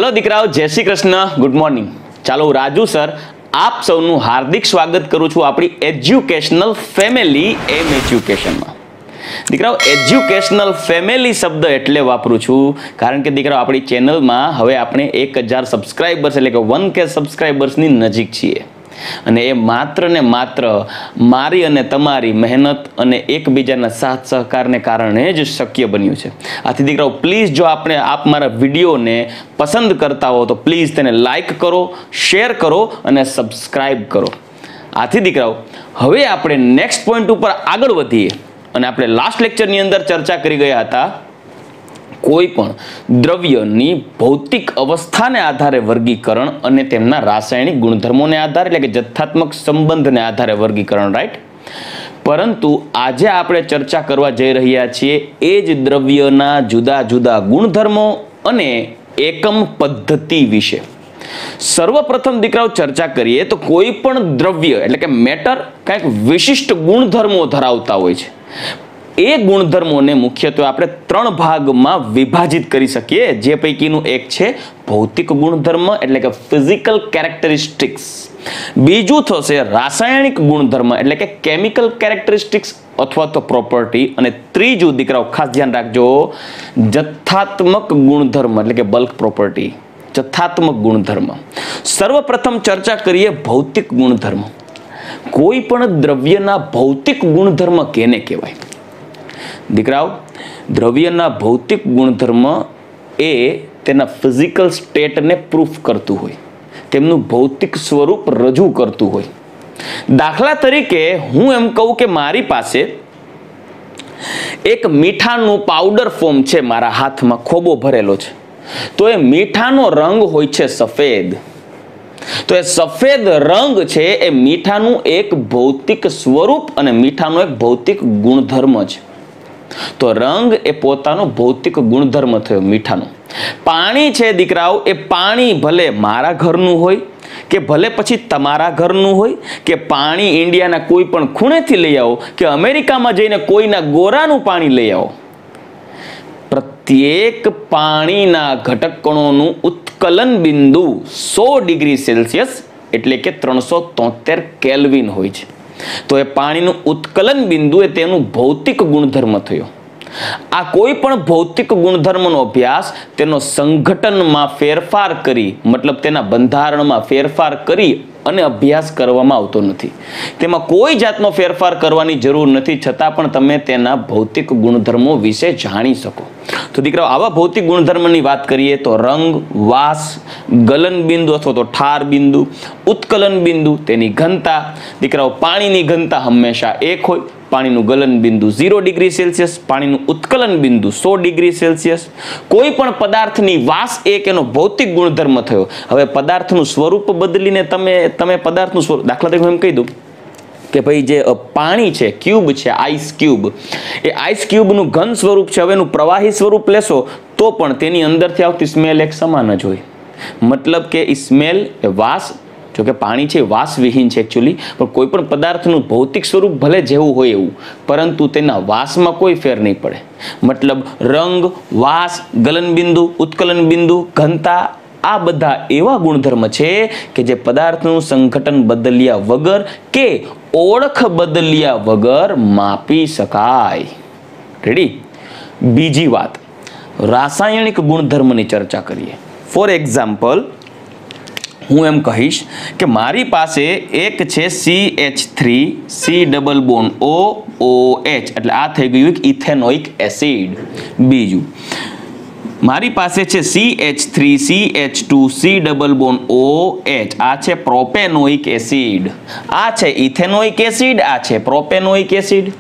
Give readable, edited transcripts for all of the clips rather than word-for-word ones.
Hello दीकराओ, जय Shri Krishna, good morning. चलो Raju sir आप सौનું हार्दिक स्वागत करूँ छूं आपणी एज्युकेशनल फेमिली एम एज्युकेशन में। दीकराओ एज्युकेशनल फेमिली शब्द एटले वापरू छूं कारण के दीकराओ आपणी चेनल में हवे आपणे 1000 सब्सक्राइबर्स एटले के 1K सब्सक्राइबर्स नी नजीक छीए અને એ માત્ર ને માત્ર મારી અને તમારી મહેનત અને એકબીજાના સાથ સહકારને કારણે જ શક્ય બન્યું છે। આથી દીકરાઓ પ્લીઝ જો આપ મારા વિડીયોને પસંદ કરતા હો તો પ્લીઝ તેને લાઈક કરો, શેર કરો અને સબસ્ક્રાઇબ કરો। આથી દીકરાઓ હવે આપણે નેક્સ્ટ પોઈન્ટ ઉપર આગળ વધીએ અને આપણે લાસ્ટ લેક્ચરની અંદર ચર્ચા કરી ગયા હતા कोई पण द्रव्यनी भौतिक अवस्था ने आधारे वर्गीकरण अने तेमना रासायनिक गुणधर्मों ने आधारे એટલે કે જથ્થાત્મક સંબંધને આધારે વર્ગીકરણ, રાઈટ। પરંતુ આજે આપણે ચર્ચા કરવા જઈ રહ્યા છીએ એ જ દ્રવ્યના જુદા જુદા ગુણધર્મો અને એકમ પદ્ધતિ વિશે। સર્વપ્રથમ દીકરાઓ ચર્ચા કરીએ તો કોઈ પણ દ્રવ્ય એટલે કે મેટર કંઈક વિશિષ્ટ ગુણધર્મો ધરાવતા હોય છે। એ ગુણધર્મોને મુખ્યત્વે આપણે 3 ભાગમાં વિભાજિત કરી શકીએ, જે પૈકીનું એક છે ભૌતિક ગુણધર્મ એટલે કે ફિઝિકલ કેરેક્ટરિસ્ટિક્સ, બીજું થશે રાસાયણિક ગુણધર્મ એટલે કે કેમિકલ કેરેક્ટરિસ્ટિક્સ અથવા તો પ્રોપર્ટી, અને ત્રીજું દીકરાઓ ખાસ ધ્યાન રાખજો જથ્થાત્મક ગુણધર્મ એટલે કે બલ્ક પ્રોપર્ટી, જથ્થાત્મક ગુણધર્મ। સર્વપ્રથમ ચર્ચા કરીએ ભૌતિક ગુણધર્મ। કોઈ પણ દ્રવ્યના ભૌતિક ગુણધર્મ કેને કહેવાય? દીકરાઓ દ્રવ્યના ભૌતિક ગુણધર્મ એ તેના ફિઝિકલ સ્ટેટને પ્રૂફ કરતું હોય, તેમનું ભૌતિક સ્વરૂપ રજૂ કરતું હોય। દાખલા તરીકે હું એમ કહું કે મારી પાસે એક મીઠાનું પાવડર ફોર્મ છે, મારા હાથમાં ખોબો ભરેલો છે, તો એ મીઠાનો રંગ હોય છે સફેદ। તો એ સફેદ રંગ છે એ મીઠાનું એક ભૌતિક સ્વરૂપ અને મીઠાનો એક ભૌતિક ગુણધર્મ છે। તો રંગ એ પોતાનો ભૌતિક ગુણધર્મ થયો મીઠાનો। પાણી છે દીકરાઓ, એ પાણી ભલે મારા ઘરનું હોય કે ભલે પછી તમારા ઘરનું હોય કે પાણી ઇન્ડિયાના કોઈ પણ ખૂણેથી લઈ આવો કે અમેરિકામાં જઈને કોઈના ગોરાનું પાણી લઈ આવો, પ્રત્યેક પાણીના ઘટક કણોનું ઉત્કલન બિંદુ 100 ડિગ્રી સેલ્સિયસ એટલે કે 373 કેલ્વિન હોય છે। તો એ પાણીનું ઉત્કલન બિંદુ એ તેનું ભૌતિક ગુણધર્મ થયો। આ કોઈ પણ ભૌતિક ગુણધર્મનો અભ્યાસ તેનો સંઘટનમાં ફેરફાર કરી, મતલબ તેના બંધારણમાં ફેરફાર કરી અને અભ્યાસ કરવામાં આવતો નથી। તેમાં કોઈ જાતનો ફેરફાર કરવાની જરૂર નથી, છતાં પણ તમે તેના ભૌતિક ગુણધર્મો વિશે જાણી શકો। તો દીકરાઓ આવા ભૌતિક ગુણધર્મની વાત કરીએ તો રંગ, વાસ, ગલન બિંદુ અથવા તો ઠાર બિંદુ, ઉત્કલન બિંદુ, તેની ઘનતા। દીકરાઓ પાણીની ઘનતા હંમેશા 1 હોય, પાણીનું ગલન બિંદુ 0 ડિગ્રી સેલ્સિયસ, પાણીનું ઉત્કલન બિંદુ 100 ડિગ્રી સેલ્સિયસ। કોઈ પણ પદાર્થની વાસ એક એનો ભૌતિક ગુણધર્મ થયો। હવે પદાર્થનું સ્વરૂપ બદલીને તમે પદાર્થનું સ્વરૂપ, દાખલા તરીકે હું એમ કહી દઉં કે ભાઈ જે પાણી છે, ક્યુબ છે, આઈસ ક્યુબ, એ આઈસ ક્યુબનું ઘન સ્વરૂપ છે, હવે એનું પ્રવાહી સ્વરૂપ લેશો તો પણ તેની અંદરથી આવતી સ્મેલ એક સમાન જ હોય। મતલબ કે એ સ્મેલ એ વાસ, જો કે પાણી છે વાસવિહીન છે એકચ્યુઅલી, પણ કોઈ પણ પદાર્થનું ભૌતિક સ્વરૂપ ભલે જેવું હોય એવું, પરંતુ તેના વાસમાં કોઈ ફેર નહીં પડે। મતલબ રંગ, વાસ, ગલન બિંદુ, ઉત્કલન બિંદુ, ઘનતા આ બધા એવા ગુણધર્મ છે કે જે પદાર્થનું સંઘટન બદલ્યા વગર કે ઓળખ બદલ્યા વગર માપી શકાય। રેડી? બીજી વાત, રાસાયણિક ગુણધર્મની ચર્ચા કરીએ। ફોર એક્ઝામ્પલ હું એમ કહીશ કે મારી પાસે એક છે CH3C ડબલ બોન્ડ OOH એટલે આ થઈ ગયું એક ઇથેનોઇક એસિડ। બીજું મારી પાસે છે CH3CH2C ડબલ બોન્ડ OH, આ છે પ્રોપેનોઇક એસિડ। આ છે ઇથેનોઇક એસિડ, આ છે પ્રોપેનોઇક એસિડ।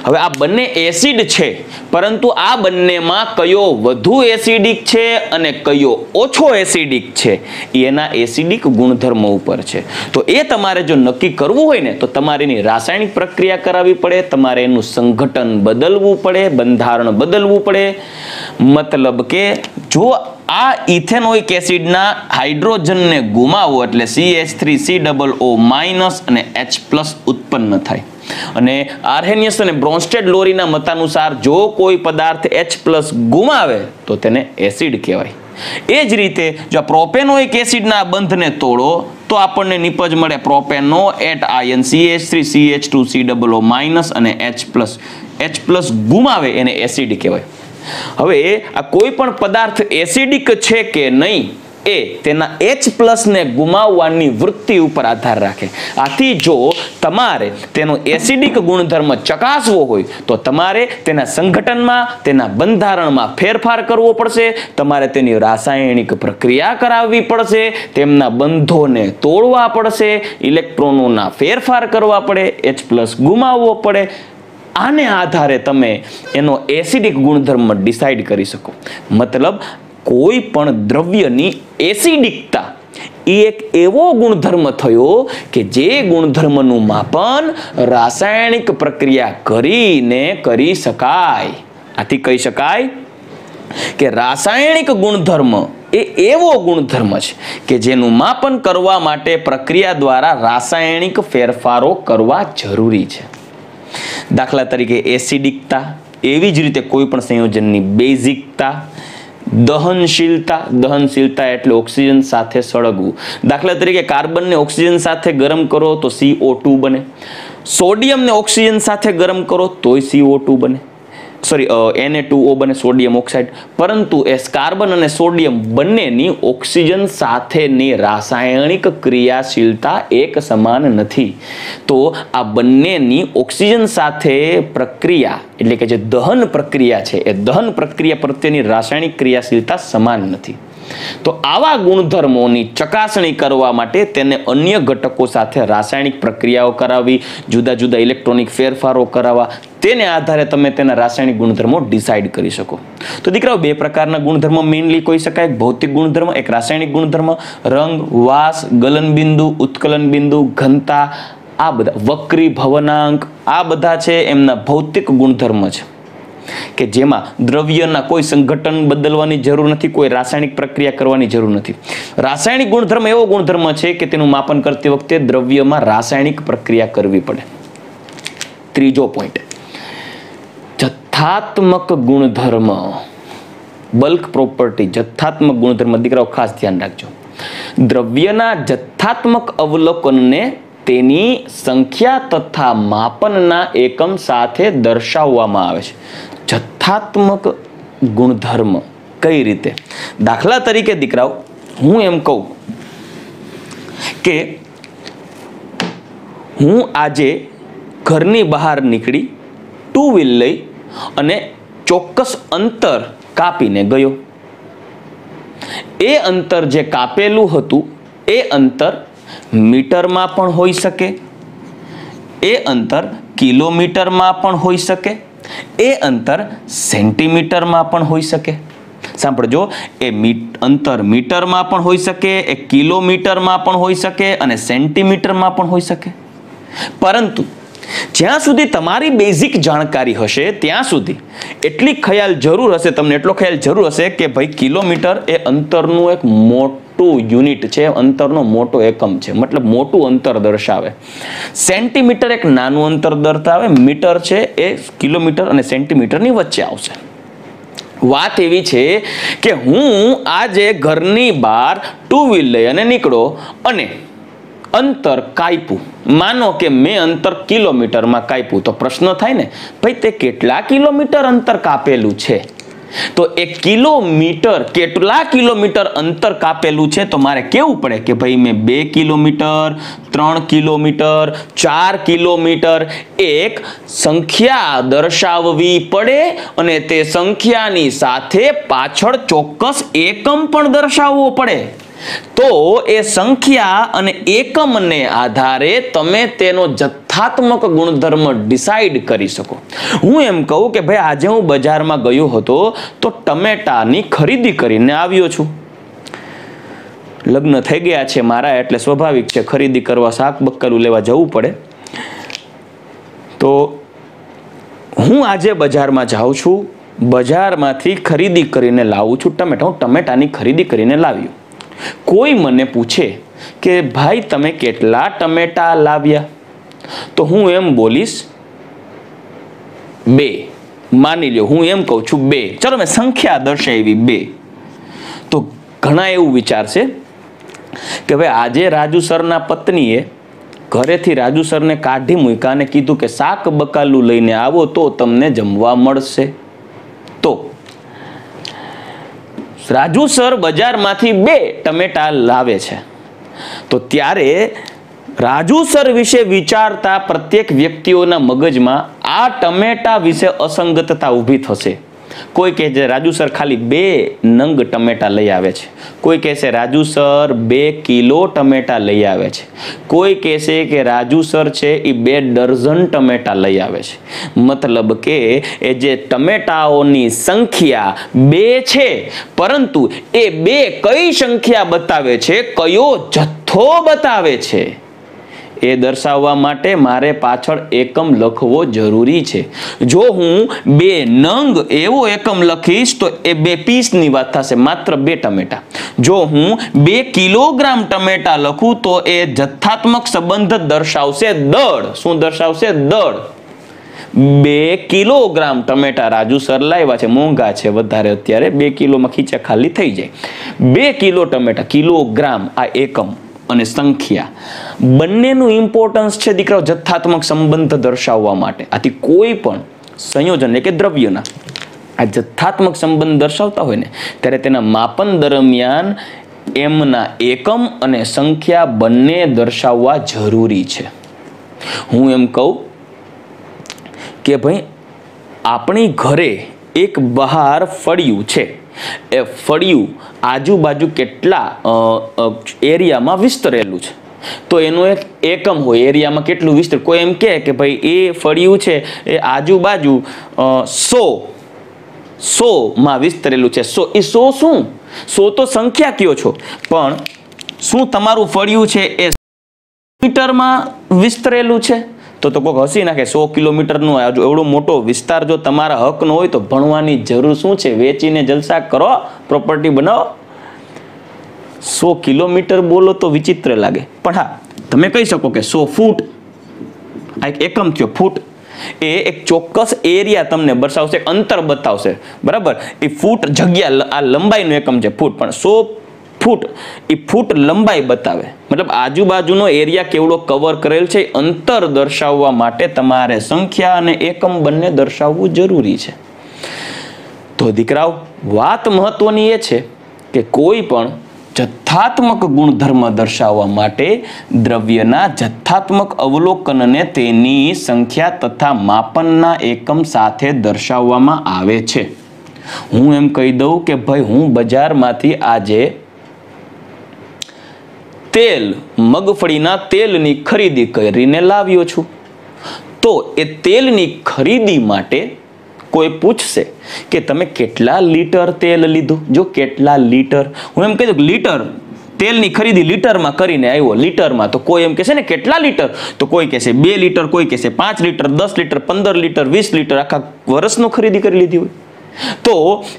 હવે આ બંને એસિડ છે, પરંતુ આ બંનેમાં કયો વધુ એસિડિક છે અને કયો ઓછો એસિડિક છે એના એસિડિક ગુણધર્મો ઉપર છે। તો એ તમારે જો નક્કી કરવું હોય ને તો તમારે એની રાસાયણિક પ્રક્રિયા કરાવવી પડે, તમારે એનું સંઘટન બદલવું પડે, બંધારણ બદલવું પડે। મતલબ કે જો આ ઇથેનોઇક એસિડના હાઇડ્રોજનને ગુમાવો એટલે CH3COO- અને H+ ઉત્પન્ન થાય। અને આર્હેનિયસ અને બ્રોન્સ્ટેડ લોરીના મતાનુસાર જો કોઈ પદાર્થ H+ ગુમાવે તો તેને એસિડ કહેવાય। એ જ રીતે જો પ્રોપેનોઇક એસિડના બંધને તોડો તો આપણને નિપજ મળે propanoate ion CH3 CH2 COO- અને H+ ગુમાવે એને એસિડ કહેવાય. હવે આ કોઈ પણ પદાર્થ એસિડિક છે કે નહીં એ તેના H+ ને ગુમાવવાની વૃત્તિ ઉપર આધાર રાખે. આથી જો તમારે તેનો એસિડિક ગુણધર્મ ચકાસવો હોય તો તમારે તેના સંઘટનમાં, તેના બંધારણમાં ફેરફાર કરવો પડશે. તમારે તેની રાસાયણિક પ્રક્રિયા કરાવવી પડશે, તેમના બંધોને તોડવા પડશે, ઇલેક્ટ્રોનોના ફેરફાર કરવા પડે, H+ ગુમાવવો પડે. આને આધારે તમે એનો એસિડિક ગુણધર્મ ડિસાઈડ કરી શકો. મતલબ કોઈ પણ દ્રવ્યની એસિડિકતા એ એક એવો ગુણધર્મ થયો કે જે ગુણધર્મનું માપન રાસાયણિક પ્રક્રિયા કરીને કરી શકાય. આથી કહી શકાય કે રાસાયણિક ગુણધર્મ એ એવો ગુણધર્મ છે કે જેનું માપન કરવા માટે પ્રક્રિયા દ્વારા રાસાયણિક ફેરફારો કરવા જરૂરી છે. દાખલા તરીકે એસિડિકતા, એવી જ રીતે કોઈ પણ સંયોજનની બેઝિકતા, દહનશીલતા એટલે ઓક્સિજન સાથે સળગવું. દાખલા તરીકે કાર્બનને ઓક્સિજન સાથે ગરમ કરો તો CO2 બને, સોડિયમને ઓક્સિજન સાથે ગરમ કરો તોય CO2 બને, Na2O બને, સોડિયમ ઓક્સાઇડ. પરંતુ એ કાર્બન અને સોડિયમ બંનેની ઓક્સિજન સાથેની રાસાયણિક ક્રિયાશીલતા એક સમાન નથી. તો આ બંનેની ઓક્સિજન સાથે પ્રક્રિયા એટલે કે જે દહન પ્રક્રિયા છે એ દહન પ્રક્રિયા પ્રત્યેની રાસાયણિક ક્રિયાશીલતા સમાન નથી. તો આવા ગુણધર્મોની ચકાસણી કરવા માટે તેને અન્ય ઘટકો સાથે રાસાયણિક પ્રક્રિયાઓ કરાવવી, જુદા જુદા ઇલેક્ટ્રોનિક ફેરફારો કરાવવા, તેને આધારે તમે તેના રાસાયણિક ગુણધર્મો ડિસાઈડ કરી શકો. તો દીકરાઓ, બે પ્રકારના ગુણધર્મો મેઇનલી કહી શકાય. એક ભૌતિક ગુણધર્મ, એક રાસાયણિક ગુણધર્મ. રંગ, વાસ, ગલનબિંદુ, ઉત્કલન બિંદુ, ઘનતા, આ બધા વક્રી ભવનાંક, આ બધા છે એમના ભૌતિક ગુણધર્મ છે કે જેમાં દ્રવ્યના કોઈ સંઘટન બદલવાની જરૂર નથી, કોઈ રાસાયણિક પ્રક્રિયા કરવાની જરૂર નથી. રાસાયણિક ગુણધર્મ એવો ગુણધર્મ છે કે તેનું માપન કરતી વખતે દ્રવ્યમાં રાસાયણિક પ્રક્રિયા કરવી પડે. ત્રીજો પોઈન્ટ, જથ્થાત્મક ગુણધર્મ, બલ્ક પ્રોપર્ટી, જથ્થાત્મક ગુણધર્મ. દીકરાઓ ખાસ ધ્યાન રાખજો. દ્રવ્યના જથ્થાત્મક અવલોકનને તેની સંખ્યા તથા માપનના એકમ સાથે દર્શાવવામાં આવે છે. જથ્થાત્મક ગુણધર્મ કઈ રીતે? દાખલા તરીકે દીકરાઓ, હું એમ કહું કે હું આજે ઘરની બહાર નીકળી, 2 વ્હીલ લઈ અને ચોક્કસ અંતર કાપીને ગયો. એ અંતર જે કાપેલું હતું એ અંતર મીટરમાં પણ હોઈ શકે, એ અંતર કિલોમીટરમાં પણ હોઈ શકે, એ અંતર સેન્ટીમીટરમાં પણ હોઈ શકે. સાંભળજો, એ અંતર મીટરમાં પણ હોઈ શકે, એ કિલોમીટરમાં પણ હોઈ શકે અને સેન્ટીમીટરમાં પણ હોઈ શકે. પરંતુ જ્યાં સુધી તમારી બેઝિક જાણકારી હશે ત્યાં સુધી એટલી ખ્યાલ જરૂર હશે, તમને એટલો ખ્યાલ જરૂર હશે કે ભાઈ કિલોમીટર એ અંતરનું એક મોટું યુનિટ છે, અંતરનો મોટો એકમ છે, મતલબ મોટું અંતર દર્શાવે. સેન્ટીમીટર એક નાનું અંતર દર્શાવે, મીટર છે એ કિલોમીટર અને સેન્ટીમીટરની વચ્ચે આવશે. વાત એવી છે કે હું આજે ઘરની બહાર 2 વ્હીલ લઈ અને નીકળો અને અંતર કાપ્યું, માનો કે મેં અંતર કિલોમીટરમાં કાપ્યું, તો પ્રશ્ન થાય ને, ભાઈ તે કેટલા કિલોમીટર અંતર કાપેલું છે? તો એ કિલોમીટર, કેટલા કિલોમીટર અંતર કાપેલું છે તો મારે કેવું પડે કે ભાઈ મેં 2 કિલોમીટર, 3 કિલોમીટર, 4 કિલોમીટર, એક સંખ્યા દર્શાવવી પડે અને તે સંખ્યાની સાથે પાછળ ચોક્કસ એકમ પણ દર્શાવવો પડે. તો એ સંખ્યા અને એકમને આધારે તમે તેનો જથ્થાત્મક ગુણધર્મ ડિસાઈડ કરી શકો. હું એમ કહું કે ભાઈ આજે હું બજારમાં ગયો હતો તો ટમેટાની ખરીદી કરીને આવ્યો છું. લગ્ન થઈ ગયા છે મારા, એટલે સ્વાભાવિક છે ખરીદી કરવા શાક બક્કલું લેવા જવું પડે. તો હું આજે બજારમાં જાઉં છું, બજારમાંથી ખરીદી કરીને લાવું છું ટમેટા. હું ટમેટાની ખરીદી કરીને લાવ્યો. કોઈ મને પૂછે કે ભાઈ તમે કેટલા ટમેટા લાવ્યા, તો હું એમ બોલીશ 2. માની લ્યો હું એમ કહું છું 2, ચલો મેં સંખ્યા દર્શાવી 2. તો ઘણા એવું વિચારશે કે ભાઈ આજે રાજુ સરના પત્નીએ ઘરેથી રાજુ સરને કાઢી મૂક્યા અને કીધું કે શાક બકાલું લઈને આવો તો તમને જમવા મળશે. તો રાજુ સર બજારમાંથી 2 ટમેટા લાવે છે. તો ત્યારે રાજુ સર વિશે વિચારતા પ્રત્યેક વ્યક્તિઓના મગજમાં આ ટમેટા વિશે અસંગતતા ઊભી થશે. કોઈ કહે છે રાજુ સર ખાલી 2 નંગ ટમેટા લઈ આવે છે, કોઈ કહે છે રાજુ સર 2 કિલો ટમેટા લઈ આવે છે, કોઈ કહે છે કે રાજુ સર છે એ 2 ડઝન ટમેટા લઈ આવે છે. મતલબ કે એ જે ટમેટાઓની સંખ્યા 2 છે, પરંતુ એ 2 કઈ સંખ્યા બતાવે છે, કયો જથ્થો બતાવે છે, એ દર્શાવવા માટે મારે પાછળ એકમ લખવો જરૂરી છે. જો હું 2 નંગ એવો એકમ લખીશ તો એ 2 પીસની વાત થશે, માત્ર 2 ટમેટા. જો હું 2 કિલોગ્રામ ટમેટા લખું તો એ જથ્થાત્મક સંબંધ દર્શાવશે દળ. શું દર્શાવશે? દળ. 2 કિલોગ્રામ ટમેટા રાજુ સર લાવ્યા છે, મોંઘા છે વધારે, અત્યારે 2 કિલોમાં ખીચા ખાલી થઈ જાય. 2 કિલો ટમેટા, કિલોગ્રામ આ એકમ અને સંખ્યા બંનેનું ઇમ્પોર્ટન્સ છે દીકરાઓ જથ્થાત્મક સંબંધ દર્શાવવા માટે. આથી કોઈ પણ સંયોજન એટલે કે દ્રવ્યના આ જથ્થાત્મક સંબંધ દર્શાવતા હોય ને ત્યારે તેના માપન દરમિયાન એમના એકમ અને સંખ્યા બંને દર્શાવવા જરૂરી છે. હું એમ કહું કે ભાઈ આપણી ઘરે એક બહાર ફળિયું છે, એ ફળિયું આજુબાજુ કેટલા એરિયામાં વિસ્તરેલું છે તો એનો એક એકમ હોય, એરિયામાં કેટલું વિસ્તર. કોઈ એમ કહે કે ભાઈ એ ફળિયું છે એ આજુબાજુ 100 માં વિસ્તરેલું છે. 100 એ 100 શું? 100 તો સંખ્યા કયો છો, પણ શું તમારું ફળિયું છે એ કિલોમીટરમાં વિસ્તરેલું છે? તો કોઈ હસી નાખે 100 કિલોમીટરનો એવડો મોટો વિસ્તાર જો તમારા હકનો હોય તો ભણવાની જરૂર શું છે? વેચીને જલસા કરો, પ્રોપર્ટી બનાવો. 100 કિલોમીટર બોલો તો વિચિત્ર લાગે, પણ હા તમે કહી શકો કે 100 ફૂટ આ એક એકમ થયો. ફૂટ એ એક ચોક્કસ એરિયા તમને દર્શાવશે, અંતર બતાવશે, બરાબર. એ ફૂટ જગ્યા, આ લંબાઈનો એકમ છે ફૂટ, પણ 100 ફૂટ એ ફૂટ લંબાઈ બતાવે. મતલબ આજુબાજુનો એરિયા કેવડો કવર કરેલ છે, અંતર દર્શાવવા માટે તમારે સંખ્યા અને એકમ બંને દર્શાવવું જરૂરી છે. તો દીકરાઓ વાત મહત્વની એ છે કે કોઈ પણ જથ્થાત્મક ગુણધર્મ દર્શાવવા માટે દ્રવ્યના જથ્થાત્મક અવલોકનને તેની સંખ્યા તથા માપનના એકમ સાથે દર્શાવવામાં આવે છે. હું એમ કહી દઉં કે ભાઈ હું બજારમાંથી આજે તેલ, મગફળીના તેલની ખરીદી કરીને લાવ્યો છું. તો એ તેલની ખરીદી માટે કોઈ પૂછશે કે તમે કેટલા લીટર તેલ લીધું. જો કેટલા લીટર, હું એમ કહી દઉં લીટર તેલની ખરીદી લીટરમાં કરીને આવ્યો, લીટરમાં, તો કોઈ એમ કહેશે ને કેટલા લીટર, તો કોઈ કહેશે 2 લીટર, કોઈ કહેશે 5 લીટર, 10 લીટર, 15 લીટર, 20 લીટર, આખા વર્ષનો ખરીદી કરી લીધી હોય. તો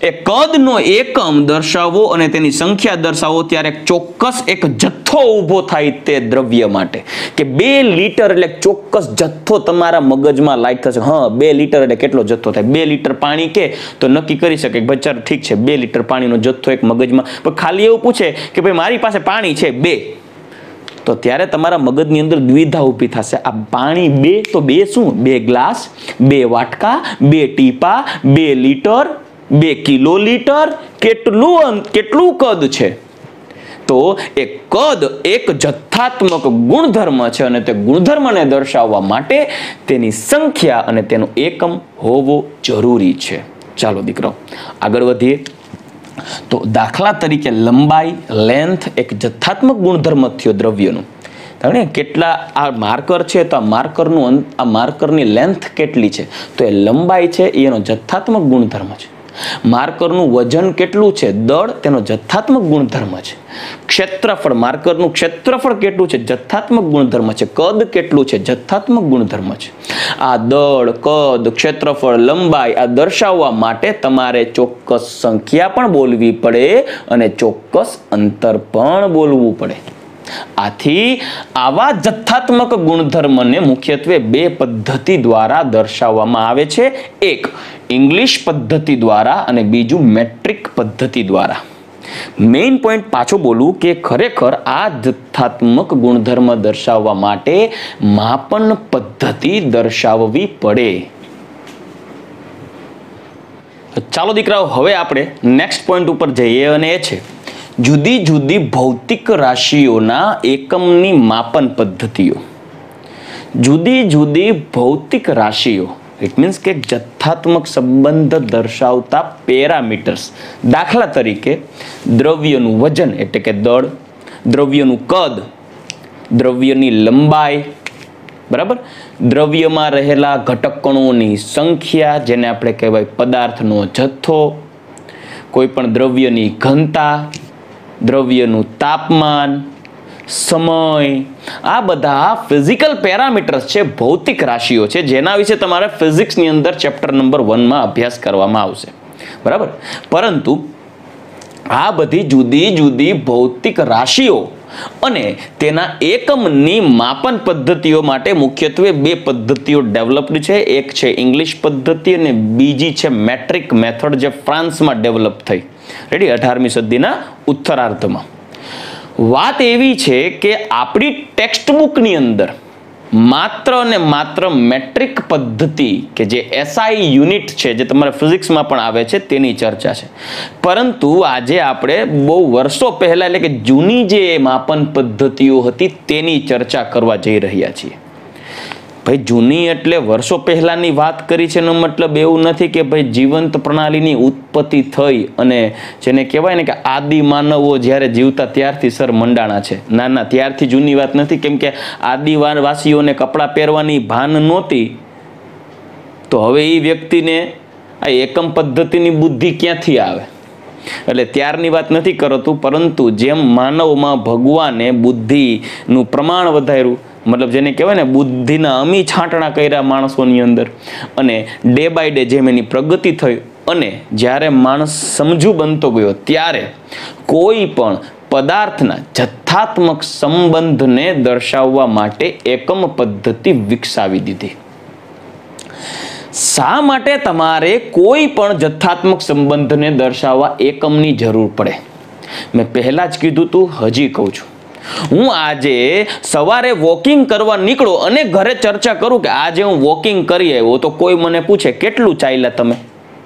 એ કદનો એકમ દર્શાવો અને તેની સંખ્યા દર્શાવો ત્યારે ચોક્કસ એક જથ્થો ઊભો થાય તે દ્રવ્ય માટે કે 2 લીટર એટલે ચોક્કસ જથ્થો તમારા મગજમાં લાઈટ થશે. હા 2 લીટર એટલે કેટલો જથ્થો થાય? 2 લીટર પાણી કે તો નક્કી કરી શકે ભાઈ ચાલો ઠીક છે 2 લીટર પાણીનો જથ્થો એક મગજમાં. પણ ખાલી એવું પૂછે કે ભાઈ મારી પાસે પાણી છે 2, તો ત્યારે તમારા મગજની અંદર દ્વિધા ઊભી થશે. આ પાણી 2 તો 2 શું? 2 ગ્લાસ, 2 વાટકા, 2 ટીપા, 2 લીટર, 2 કિલો લીટર, કેટલું કદ છે? તો એ કદ એક જથ્થાત્મક ગુણધર્મ છે અને તે ગુણધર્મને દર્શાવવા માટે તેની સંખ્યા અને તેનો એકમ હોવો જરૂરી છે. ચાલો દીકરાઓ આગળ વધીએ. તો દાખલા તરીકે લંબાઈ, લેન્થ એક જથ્થાત્મક ગુણધર્મ થયો દ્રવ્યનું. કેટલા આ માર્કર છે તો આ માર્કરની લેન્થ કેટલી છે? તો એ લંબાઈ છે એનો જથ્થાત્મક ગુણધર્મ છે. માર્કરનું વજન કેટલું છે? દળ તેનો જથ્થાત્મક ગુણધર્મ છે. ક્ષેત્રફળ, માર્કરનું ક્ષેત્રફળ કેટલું છે? જથ્થાત્મક ગુણધર્મ છે. કદ કેટલું છે? જથ્થાત્મક ગુણધર્મ છે. આ દળ, કદ, ક્ષેત્રફળ, લંબાઈ આ દર્શાવવા માટે તમારે ચોક્કસ સંખ્યા પણ બોલવી પડે અને ચોક્કસ અંતર પણ બોલવું પડે. આથી આવા જથ્થાત્મક ગુણધર્મને મુખ્યત્વે 2 પદ્ધતિ દ્વારા દર્શાવવામાં આવે છે. એક ઇંગ્લિશ પદ્ધતિ દ્વારા અને બીજું મેટ્રિક પદ્ધતિ દ્વારા. મેઇન પોઈન્ટ પાછો બોલું કે ખરેખર આ જથ્થાત્મક ગુણધર્મ દર્શાવવા માટે માપન પદ્ધતિ દર્શાવવી પડે. ચાલો દીકરાઓ, હવે આપણે નેક્સ્ટ પોઈન્ટ ઉપર જઈએ અને એ છે જુદી જુદી ભૌતિક રાશિઓના એકમની માપન પદ્ધતિઓ. જુદી જુદી ભૌતિક રાશિઓ ઇટ મીન્સ કે જથ્થાત્મક સંબંધ દર્શાવતા પેરામીટર્સ. દાખલા તરીકે દ્રવ્યનું વજન એટલે કે દળ, દ્રવ્યનું કદ, દ્રવ્યની લંબાઈ, બરાબર, દ્રવ્યમાં રહેલા ઘટક કણોની સંખ્યા જેને આપણે કહેવાય પદાર્થનો જથ્થો, કોઈ પણ દ્રવ્યની ઘનતા, દ્રવ્યનું તાપમાન, સમય, આ બધા ફિઝિકલ પેરામીટર્સ છે, ભૌતિક રાશિઓ છે, જેના વિશે તમારે ફિઝિક્સની અંદર ચેપ્ટર નંબર 1 માં અભ્યાસ કરવામાં આવશે, બરાબર. પરંતુ આ બધી જુદી જુદી ભૌતિક રાશિઓ અને તેના એકમની માપન પદ્ધતિઓ માટે મુખ્યત્વે બે પદ્ધતિઓ ડેવલપ્ડ છે. એક છે ઇંગ્લિશ પદ્ધતિ અને બીજી છે મેટ્રિક મેથડ, જે ફ્રાન્સમાં ડેવલપ થઈ, રેડી, 18મી સદીના ઉત્તરાર્ધમાં. વાત એવી છે કે આપણી ટેક્સ્ટ બુકની અંદર માત્ર ને માત્ર મેટ્રિક પદ્ધતિ કે જે એસઆઈ યુનિટ છે, જે તમારે ફિઝિક્સમાં પણ આવે છે, તેની ચર્ચા છે. પરંતુ આજે આપણે બહુ વર્ષો પહેલા એટલે કે જૂની જે માપન પદ્ધતિઓ હતી તેની ચર્ચા કરવા જઈ રહ્યા છીએ. ભાઈ જૂની એટલે વર્ષો પહેલાની વાત કરી છે એનો મતલબ એવું નથી કે ભાઈ જીવંત પ્રણાલીની ઉત્પત્તિ થઈ અને જેને કહેવાય ને કે આદિ માનવો જ્યારે જીવતા ત્યારથી સર મંડાણા છે. ના ના, ત્યારથી જૂની વાત નથી, કેમ કે આદિવાસીઓને કપડાં પહેરવાની ભાન નહોતી, તો હવે એ વ્યક્તિને આ એકમ પદ્ધતિની બુદ્ધિ ક્યાંથી આવે? એટલે ત્યારની વાત નથી કરતું, પરંતુ જેમ માનવમાં ભગવાને બુદ્ધિનું પ્રમાણ વધાર્યું, મતલબ જેને કહેવાય ને બુદ્ધિના અમી છાંટણા કર્યા માણસોની અંદર, અને ડે બાય ડે જેમ એની પ્રગતિ થઈ અને જ્યારે માણસ સમજુ બનતો ગયો ત્યારે કોઈ પણ પદાર્થના જથ્થાત્મક સંબંધને દર્શાવવા માટે એકમ પદ્ધતિ વિકસાવી દીધી. શા માટે તમારે કોઈ પણ જથ્થાત્મક સંબંધને દર્શાવવા એકમની જરૂર પડે? મેં પહેલા જ કીધું તું, હજી કહું છું. હું આજે સવારે વોકિંગ કરવા નીકળો અને ઘરે ચર્ચા કરું કે આજે હું વોકિંગ કરી આવ્યો, તો કોઈ મને પૂછે કેટલું ચાલ્યા તમે,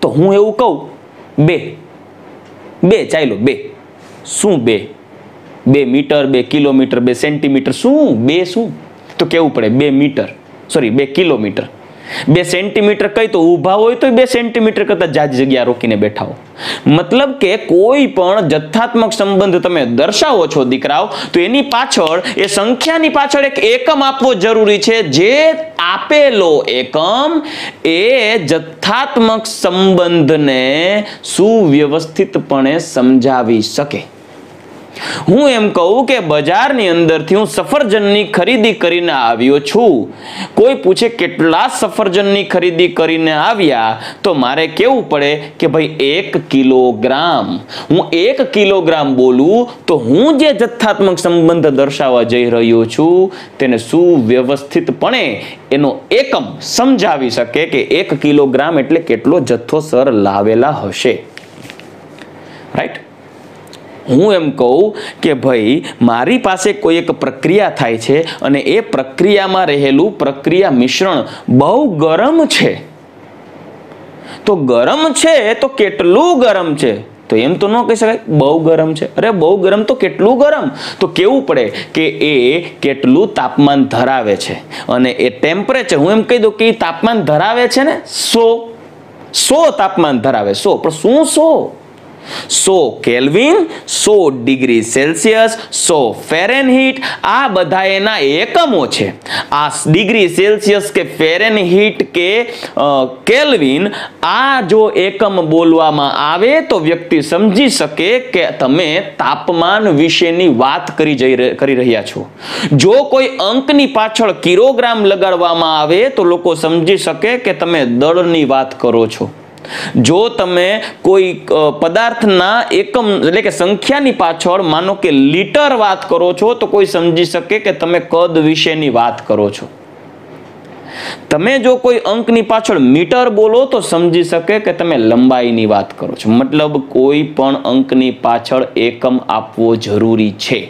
તો હું એવું કહું 2 ચાલ્યો. 2 શું? 2 મીટર, 2 કિલોમીટર, 2 સેન્ટીમીટર, શું 2 શું? તો કેવું પડે 2 મીટર, સોરી 2 કિલોમીટર. 2 સેન્ટીમીટર કઈ તો ઊભા હોય તો 2 સેન્ટીમીટર કરતા જાજી જગ્યા રોકીને બેઠા હો. મતલબ કે કોઈ પણ જથ્થાત્મક સંબંધ તમે દર્શાવો છો દીકરાઓ, તો એની પાછળ, એ સંખ્યાની પાછળ એક એકમ આપવો જરૂરી છે, જે આપેલો એકમ એ જથ્થાત્મક સંબંધને સુવ્યવસ્થિતપણે સમજાવી શકે. હું એમ કહું કે બજારની અંદરથી હું સફરજનની ખરીદી કરીને આવ્યો છું. કોઈ પૂછે કેટલા સફરજનની ખરીદી કરીને આવ્યા, તો મારે કેવું પડે કે ભાઈ 1 કિલોગ્રામ. હું 1 કિલોગ્રામ બોલું તો હું જે જથ્થાત્મક સંબંધ દર્શાવવા જઈ રહ્યો છું તેને સુવ્યવસ્થિતપણે એનો એકમ સમજાવી શકે કે 1 કિલોગ્રામ એટલે કેટલો જથ્થો સર લાવેલા હશે. રાઈટ? હું એમ કહું કે ભાઈ મારી પાસે કોઈ એક પ્રક્રિયા થાય છે અને એ પ્રક્રિયામાં રહેલું પ્રક્રિયા મિશ્રણ બહુ ગરમ છે. તો ગરમ છે તો કેટલું ગરમ છે? તો એમ તો ન કહી શકાય બહુ ગરમ છે. અરે બહુ ગરમ તો કેટલું ગરમ? તો કેવું પડે કે એ કેટલું તાપમાન ધરાવે છે. અને એ ટેમ્પરેચર, હું એમ કહી દઉં કે એ તાપમાન ધરાવે છે ને 100 તાપમાન ધરાવે. 100 પણ શું 100? 100 કેલ્વિન, 100 ડિગ્રી સેલ્સિયસ, 100 ફેરેનહીટ, આ બધા એના એકમો છે. આ ડિગ્રી સેલ્સિયસ કે ફેરેનહીટ કે કેલ્વિન, આ જો એકમ બોલવામાં આવે તો વ્યક્તિ સમજી શકે કે તમે તાપમાન વિશેની વાત કરી રહ્યા છો. જો કોઈ અંકની પાછળ કિલોગ્રામ લગાડવામાં આવે તો લોકો સમજી શકે કે તમે દળની વાત કરો છો. જો તમે કોઈ પદાર્થના એકમ એટલે કે સંખ્યાની પાછળ માનો કે લીટર વાત કરો છો તો કોઈ સમજી શકે કે તમે કદ વિશેની વાત કરો છો. તમે જો કોઈ અંકની પાછળ મીટર બોલો તો સમજી શકે કે તમે લંબાઈની વાત કરો છો. મતલબ કોઈ પણ અંકની પાછળ એકમ આપવો જરૂરી છે.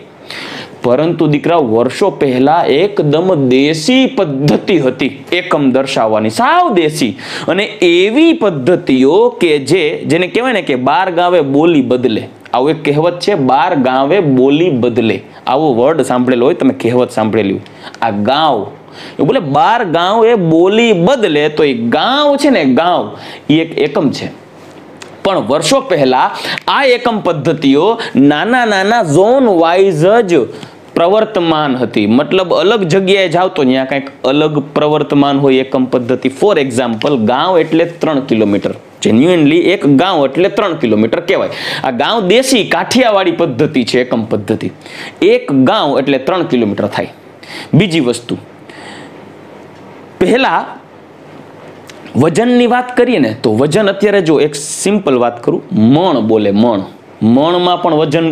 પરંતુ દીકરા, વર્ષો પહેલા એકદમ દેશી પદ્ધતિ હતી એકમ દર્શાવવાની, સાવ દેશી. અને એવી પદ્ધતિઓ કે જેને કહેવાય ને કે 12 ગાવે બોલી બદલે. આવું એક કહેવત છે, 12 ગાવે બોલી બદલે. આવો વર્ડ સાંભળેલો હોય તમે, કહેવત સાંભળેલી હોય. આ ગાંવ એ બોલે 12 ગાંવ એ બોલી બદલે, તો એ ગાંવ છે ને, ગાંવ એ એક એકમ છે. પણ વર્ષો પહેલા આ એકમ પદ્ધતિઓ નાના નાના ઝોન વાઇઝ જ પ્રવર્તમાન હતી. મતલબ અલગ જગ્યાએ જાવ તો ત્યાં કંઈક અલગ પ્રવર્તમાન હોય એકમ પદ્ધતિ. ફોર એક્ઝામ્પલ, ગાંવ એટલે 3 કિલોમીટર. જેન્યુઅનલી એક ગાંવ એટલે 3 કિલોમીટર કહેવાય. આ ગાંવ દેશી કાઠિયાવાડી પદ્ધતિ છે, એકમ પદ્ધતિ. એક ગાંવ એટલે 3 કિલોમીટર થાય. બીજી વસ્તુ, પહેલા વજનની વાત કરીએ ને, તો વજન અત્યારે જો એક સિમ્પલ વાત કરું, મણ બોલે, મણમાં પણ વજન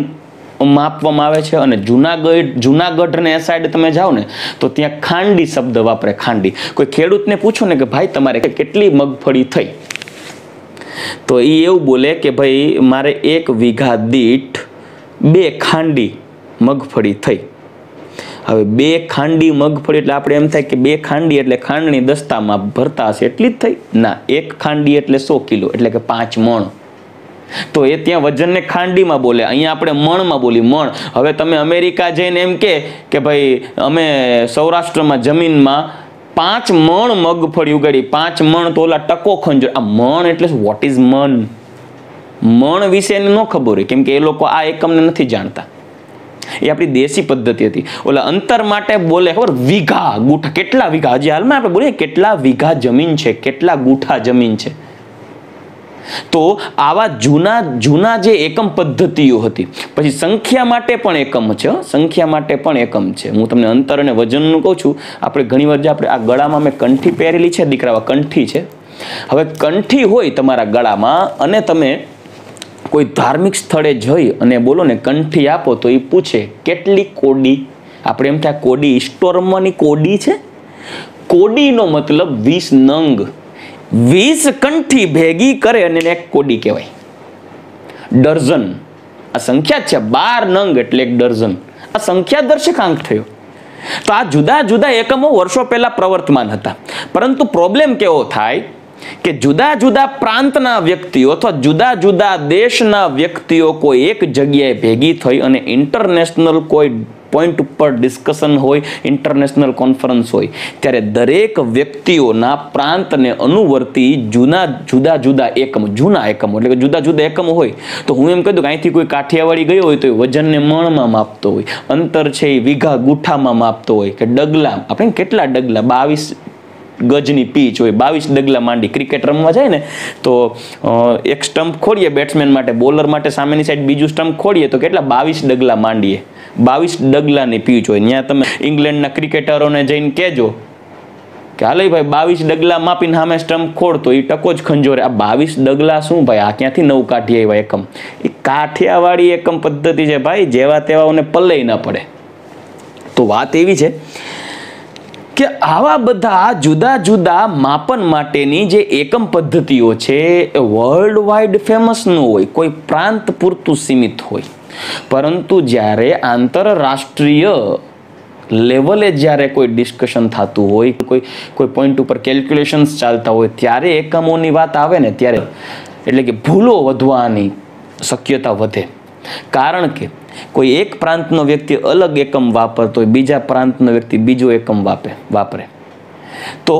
માપવામાં આવે છે. અને જુનાગઢ ને એ સાઈડ તમે જાઓ ને તો ત્યાં ખાંડી શબ્દ વાપરે. ખાંડી. કોઈ ખેડૂતને પૂછો ને કે ભાઈ તમારે કેટલી મગફળી થઈ, તો એ એવું બોલે કે ભાઈ મારે 1 વીઘા દીઠ 2 ખાંડી મગફળી થઈ. હવે 2 ખાંડી મગફળી એટલે આપણે એમ થાય કે 2 ખાંડી એટલે ખાંડની દસ્તામાં ભરતા હશે એટલી જ થઈ? ના, 1 ખાંડી એટલે 100 કિલો, એટલે કે 5 મણ. તો એ ત્યાં વજનને ખાંડીમાં બોલે, અહીંયા આપણે મણમાં બોલી, મણ. હવે તમે અમેરિકા જઈને એમ કે ભાઈ અમે સૌરાષ્ટ્રમાં જમીનમાં 5 મણ મગફળી ઉગાડી, 5 મણ તો ઓલા ટકો ખંજર. આ મણ એટલે વોટ ઇઝ મન? મણ વિશે ન ખબર હોય, કેમ કે એ લોકો આ એકમને નથી જાણતા. એ આપણી દેશી પદ્ધતિ હતી. ઓલા અંતર માટે બોલે ખબર, વીઘા, ગુઠા. કેટલા વીઘા? હજી હાલમાં આપણે બોલીએ કેટલા વીઘા જમીન છે, કેટલા ગુઠા જમીન છે. તો આવા જૂના જે એકમ પદ્ધતિઓ હતી. પછી સંખ્યા માટે પણ એકમ છે, સંખ્યા માટે પણ એકમ છે. હું તમને અંતર અને વજનનું કહું છું. આપણે ઘણીવાર જે આપણે આ ગળામાં મેં કંઠી પહેરેલી છે દીકરાવા, કંઠી છે. હવે કંઠી હોય તમારા ગળામાં અને તમે કોઈ ધાર્મિક સ્થળે જઈ અને બોલો ને કંઠી આપો, તો એ પૂછે કેટલી કોડી. આપણે એમ થાય કોડી સ્ટોરમાંની કોડી છે. કોડીનો મતલબ 20 નંગ. 20 કંઠી ભેગી કરે અને એક કોડી કહેવાય. ડર્ઝન આ સંખ્યા છે, 12 નંગ એટલે 1 ડર્ઝન. આ સંખ્યા દર્શકાંક થયો. તો આ જુદા જુદા એકમો વર્ષો પહેલા પ્રવર્તમાન હતા. પરંતુ પ્રોબ્લેમ કેવો થાય કે જુદા જુદા પ્રાંતના વ્યક્તિઓ અથવા જુદા જુદા દેશના વ્યક્તિઓ કોઈ એક જગ્યાએ ભેગી થઈ અને ઇન્ટરનેશનલ કોઈ પોઈન્ટ ઉપર ડિસ્કશન હોય, ઇન્ટરનેશનલ કોન્ફરન્સ હોય, ત્યારે દરેક વ્યક્તિઓના પ્રાંતને અનુવર્તી જુદા જુદા એકમો, જૂના એકમો એટલે કે જુદા જુદા એકમો હોય. તો હું એમ કહી દઉં કે અહીંથી કોઈ કાઠિયાવાડી ગયો હોય તો એ વજનને મણમાં માપતો હોય, અંતર છે એ વીઘા ગુઠામાં માપતો હોય, કે ડગલા, આપણે કેટલા ડગલા, 22 ગજની પીચ હોય, 22 ડગલા માંડી. ક્રિકેટ રમવા જાય ને તો એક સ્ટમ્પ ખોડીએ બેટ્સમેન માટે, બોલર માટે સામેની સાઈડ બીજું સ્ટમ્પ ખોડીએ તો કેટલા 22 ડગલા માંડીએ. 22 ડગલાની પીચ હોય. ત્યાં તમે ઇંગ્લેન્ડના ક્રિકેટરોને જઈને કહેજો કે હાલે ભાઈ 22 ડગલા માપીને સામે સ્ટમ્પ ખોડતો, એ ટકો જ ખંજોરે. આ 22 ડગલા શું ભાઈ, આ ક્યાંથી નવું કાઢી આવ્યા એકમ? એ કાઠિયાવાડી એકમ પદ્ધતિ છે ભાઈ, જેવા તેવાઓને પલ્લે ના પડે. તો વાત એવી છે કે આવા બધા જુદા જુદા માપન માટેની જે એકમ પદ્ધતિઓ છે એ વર્લ્ડ વાઇડ ફેમસ ન હોય, કોઈ પ્રાંત પૂરતું સીમિત હોય. પરંતુ જ્યારે આંતરરાષ્ટ્રીય લેવલે જ્યારે કોઈ ડિસ્કશન થતું હોય, કોઈ પોઈન્ટ ઉપર કેલ્ક્યુલેશન્સ ચાલતા હોય, ત્યારે એકમોની વાત આવે ને ત્યારે એટલે કે ભૂલો વધવાની શક્યતા વધે. કારણ કે કોઈ એક પ્રાંતનો વ્યક્તિ અલગ એકમ વાપરતો હોય, બીજા પ્રાંતનો વ્યક્તિ બીજો એકમ વાપરે. તો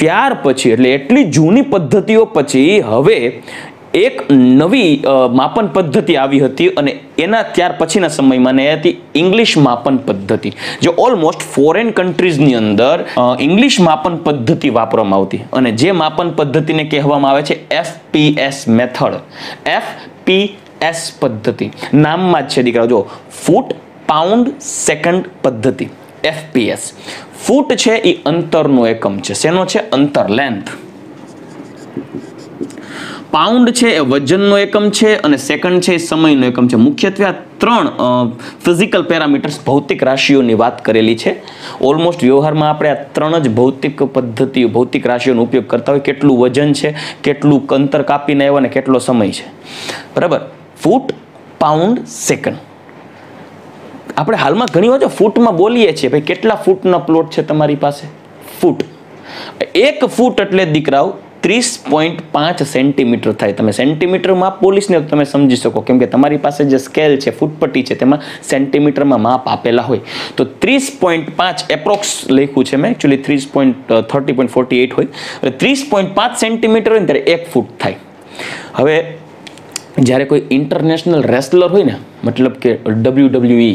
ત્યાર પછી એટલે એટલી જૂની પદ્ધતિઓ પછી હવે એક નવી માપન પદ્ધતિ આવી હતી અને એના ત્યાર પછીના સમયમાં એ હતી ઇંગ્લિશ માપન પદ્ધતિ. જે ઓલમોસ્ટ ફોરેન કન્ટ્રીઝની અંદર ઇંગ્લિશ માપન પદ્ધતિ વાપરવામાં આવતી અને જે માપન પદ્ધતિને કહેવામાં આવે છે FPS મેથડ. FPS પદ્ધતિ નામમાં જ છે દીકરા, જો ફૂટ પાઉન્ડ સેકન્ડ પદ્ધતિ. FPS ફૂટ છે એ અંતરનો એકમ છે. શેનો છે? અંતર, લેન્થ. પાઉન્ડ છે એ વજનનો એકમ છે અને સેકન્ડ છે એ સમયનો એકમ છે. મુખ્યત્વે આ 3 ફિઝિકલ પેરામીટર્સ ભૌતિક રાશિઓની વાત કરેલી છે. ઓલમોસ્ટ વ્યવહારમાં આપણે આ 3 જ ભૌતિક પદ્ધતિઓ ભૌતિક રાશિઓનો ઉપયોગ કરતા હોય. કેટલું વજન છે, કેટલું અંતર કાપીને આવ્યા ને કેટલો સમય છે, બરાબર. ફૂટ, પાઉન્ડ, સેકન્ડ. આપણે હાલમાં ઘણી વાર ફૂટમાં બોલીએ છીએ, ભાઈ કેટલા ફૂટનો પ્લોટ છે તમારી પાસે? ફૂટ. 1 ફૂટ એટલે દીકરાઓ 30.5 સેન્ટીમીટર થાય. તમે સેન્ટીમીટર માપ બોલીશ ને તમે સમજી શકો, કેમ કે તમારી પાસે જે સ્કેલ છે, ફૂટપટ્ટી છે, તેમાં સેન્ટીમીટરમાં માપ આપેલા હોય. તો 30.5 એપ્રોક્સ લખ્યું છે મેં, એકચ્યુઅલી 30.48 હોય. એટલે 30.5 સેન્ટીમીટર હોય ને ત્યારે 1 ફૂટ થાય. હવે જ્યારે કોઈ ઇન્ટરનેશનલ રેસલર હોય ને, મતલબ કે WWE,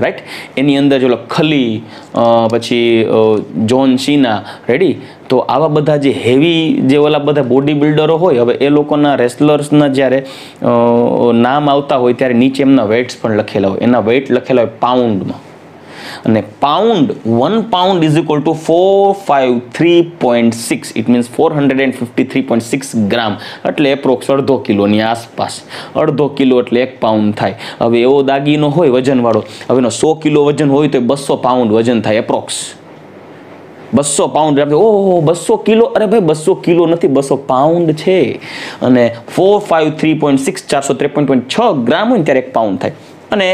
રાઈટ, એની અંદર જો ખલી, પછી જોન સીના, રેડી, તો આવા બધા જે હેવી જે ઓલા બધા બોડી બિલ્ડરો હોય, હવે એ લોકોના રેસલર્સના જ્યારે નામ આવતા હોય ત્યારે નીચે એમના વેઇટ્સ પણ લખેલા હોય. એના વેઇટ લખેલા હોય પાઉન્ડમાં. અને pound, 1 pound is equal to 453.6. It means 453.6 ગ્રામ, એટલે એપ્રોક્સ અડધો કિલોની આસપાસ. અડધો કિલો એટલે 1 પાઉન્ડ થાય. હવે એવો દાગીનો હોય વજનવાળો, હવે એનો 100 કિલો વજન હોય તો 200 પાઉન્ડ વજન થાય એપ્રોક્સ. 200 પાઉન્ડ. ઓહો, 200 કિલો? અરે ભાઈ 200 કિલો નથી, 200 પાઉન્ડ છે. અને 453.6, 453.6 ગ્રામ હોય ને ત્યારે 1 પાઉન્ડ થાય. અને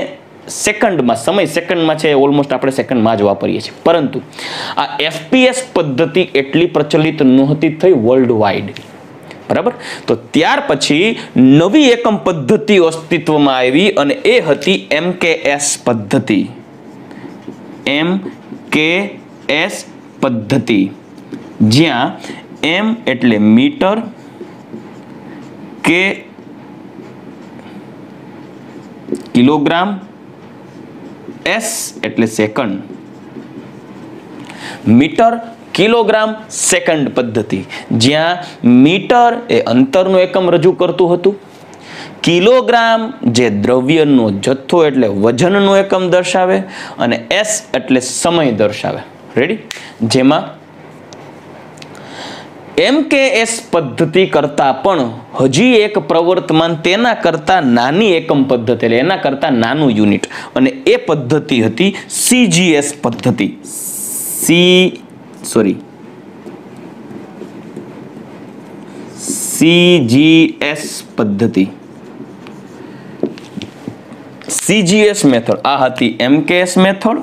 સેકન્ડમાં, સમય સેકન્ડમાં છે, ઓલમોસ્ટ આપણે સેકન્ડમાં જ વાપરીએ છીએ. પરંતુ આ FPS પદ્ધતિ એટલી પ્રચલિત નહોતી થઈ વર્લ્ડ વાઇડ, બરાબર. તો ત્યાર પછી નવી એકમ પદ્ધતિ અસ્તિત્વમાં આવી અને એ હતી MKS પદ્ધતિ. MKS પદ્ધતિ, જ્યાં M એટલે મીટર, K કિલોગ્રામ, S એટલે સેકન્ડ. મીટર, કિલોગ્રામ, સેકન્ડ પદ્ધતિ, જ્યાં મીટર એ અંતરનો એકમ રજૂ કરતું હતું, કિલોગ્રામ જે દ્રવ્યનો જથ્થો એટલે વજનનો એકમ દર્શાવે, અને S એટલે સમય દર્શાવે. રેડી? જેમાં MKS પદ્ધતિ કરતા પણ હજી એક પ્રવર્તમાન, તેના કરતા નાની એકમ પદ્ધતિ, એટલે એના કરતા નાનું યુનિટ, અને એ પદ્ધતિ હતી CGS પદ્ધતિ. CGS પદ્ધતિ. CGS મેથડ આ હતી MKS મેથડ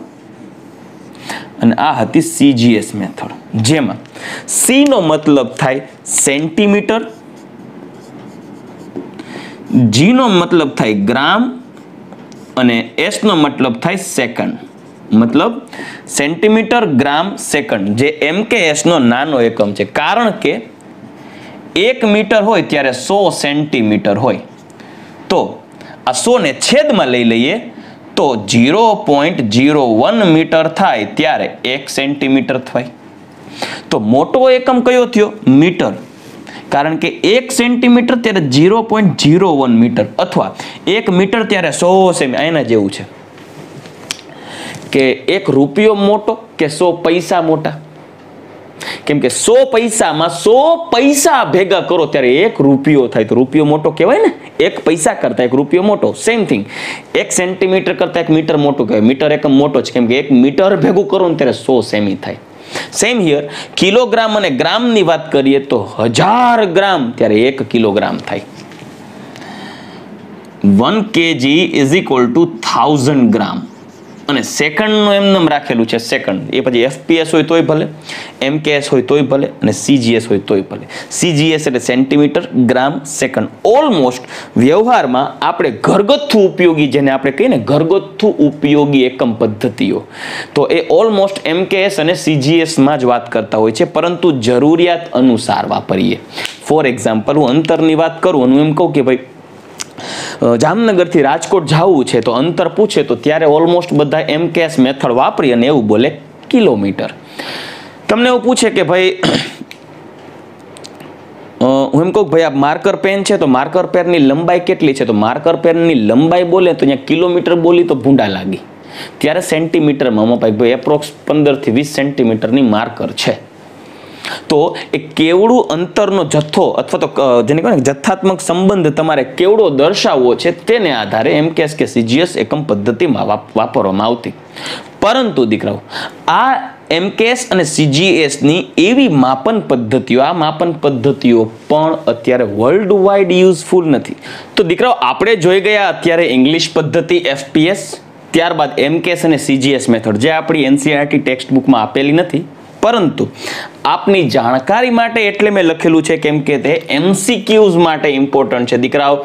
અને આ હતી CGS મેથડ, જેમાં C નો મતલબ થાય સેન્ટીમીટર, G નો મતલબ થાય ગ્રામ અને S નો મતલબ થાય સેકન્ડ. મતલબ સેન્ટીમીટર, ગ્રામ, સેકન્ડ, જે MKS નો નાનો એકમ છે. કારણ કે 1 મીટર હોય ત્યારે 100 સેન્ટીમીટર હોય. તો આ 100 ને છેદમાં લઈ લઈએ તો 0.01 મીટર થાય ત્યારે 1 સેન્ટીમીટર થાય. તો મોટો એકમ કયો થયો? મીટર. કારણ કે 1 સેન્ટીમીટર ત્યારે 0.01 મીટર, અથવા 1 મીટર ત્યારે 100 સેમી. એના જેવું છે કે 1 રૂપિયો મોટો કે 100 પૈસા મોટા. કેમ કે 100 પૈસામાં 100 પૈસા ભેગા કરો ત્યારે 1 રૂપિયો થાય, તો રૂપિયો મોટો કહેવાય ને. 1 પૈસા કરતા 1 રૂપિયો મોટો. સેમ થિંગ, 1 સેન્ટીમીટર કરતા 1 મીટર મોટું કહેવાય. મીટર એકમ મોટો છે, કેમ કે 1 મીટર ભેગું કરો ને ત્યારે 100 સેમી થાય. સેમ હિયર, કિલોગ્રામ અને ગ્રામની વાત કરીએ તો 1000 ગ્રામ ત્યારે 1 કિલોગ્રામ થાય. 1 kg ઇઝ ઇક્વલ ટુ 1000 ગ્રામ. અને સેકન્ડનું એમનેમ રાખેલું છે સેકન્ડ. એ પછી FPS હોય તોય ભલે, MKS હોય તોય ભલે, અને CGS હોય તોય ભલે. CGS એટલે સેન્ટીમીટર, ગ્રામ, સેકન્ડ. ઓલમોસ્ટ વ્યવહારમાં આપણે ઘરગથ્થુ ઉપયોગી, જેને આપણે કહીએ ને ઘરગથ્થુ ઉપયોગી એકમ પદ્ધતિઓ, તો એ ઓલમોસ્ટ MKS અને CGS માં જ વાત કરતા હોય છે, પરંતુ જરૂરિયાત અનુસાર વાપરીએ. ફોર એક્ઝામ્પલ, હું અંતરની વાત કરું અને હું એમ કહું કે ભાઈ જામનગરથી રાજકોટ જવું છે, તો અંતર પૂછે તો ત્યારે ઓલમોસ્ટ બધા MKS મેથડ વાપરી અને એવું બોલે કિલોમીટર. તમને એવું પૂછે કે ભાઈ, હું એમ કહું ભાઈ આ માર્કર પેન છે, તો માર્કર પેનની લંબાઈ કેટલી છે? તો માર્કર પેનની લંબાઈ બોલે તો અહીંયા કિલોમીટર બોલી તો ભૂંડા લાગી. ત્યારે સેન્ટીમીટરમાં મપાય ભાઈ એપ્રોક્સ 15 થી 20 સેન્ટીમીટરની માર્કર છે. તો એ કેવડું અંતરનો જથ્થો અથવા તો જેને કહેવાય ને જથ્થાત્મક સંબંધ તમારે કેવડો દર્શાવવો છે તેને આધારે MKS કે CGS એકમ પદ્ધતિમાં વાપરવામાં આવતી. પરંતુ દીકરાઓ આ MKS અને CGS ની એવી માપન પદ્ધતિઓ, આ માપન પદ્ધતિઓ પણ અત્યારે વર્લ્ડ વાઇડ યુઝફુલ નથી. તો દીકરાઓ આપણે જોઈ ગયા અત્યારે ઇંગ્લિશ પદ્ધતિ FPS, ત્યારબાદ MKS અને CGS મેથડ જે આપણી NCERT ટેક્સ્ટ બુકમાં આપેલી નથી, પરંતુ આપની જાણકારી માટે એટલે મેં લખેલું છે કેમ કે તે MCQs માટે ઇમ્પોર્ટન્ટ છે. દીકરાઓ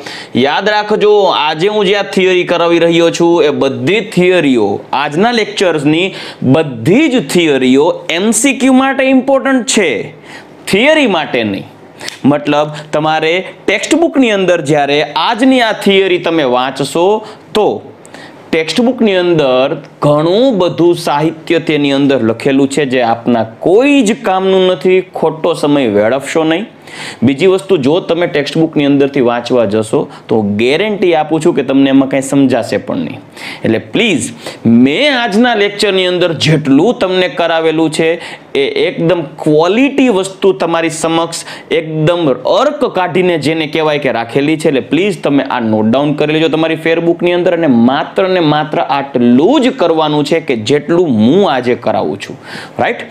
યાદ રાખજો, આજે હું જે આ થિયરી કરાવી રહ્યો છું એ બધી થિયરીઓ, આજના લેક્ચર્સની બધી જ થિયરીઓ MCQ માટે ઇમ્પોર્ટન્ટ છે, થિયરી માટે નહીં. મતલબ તમારે ટેક્સ્ટ બુકની અંદર જ્યારે આજની આ થિયરી તમે વાંચશો તો ટેક્સ્ટબુકની અંદર ઘણું બધું સાહિત્ય તેની અંદર લખેલું છે જે આપના કોઈ જ કામનું નથી. ખોટો સમય વેડફશો નહીં. બીજી વસ્તુ, જો તમે ટેક્સ્ટબુકની અંદરથી વાંચવા જશો તો ગેરંટી આપું છું કે તમને એમાં કંઈ સમજાશે પણ નહીં. એટલે પ્લીઝ મેં આજના લેક્ચરની અંદર જેટલું તમને કરાવેલું છે એ એકદમ ક્વોલિટી વસ્તુ તમારી સમક્ષ એકદમ અર્ક કાઢીને જેને કહેવાય કે રાખેલી છે. એટલે પ્લીઝ તમે આ નોટ ડાઉન કરી લેજો તમારી ફેરબુકની અંદર, અને માત્ર ને માત્ર આટલું જ કરવાનું છે કે જેટલું હું આજે કરાવું છું, રાઈટ.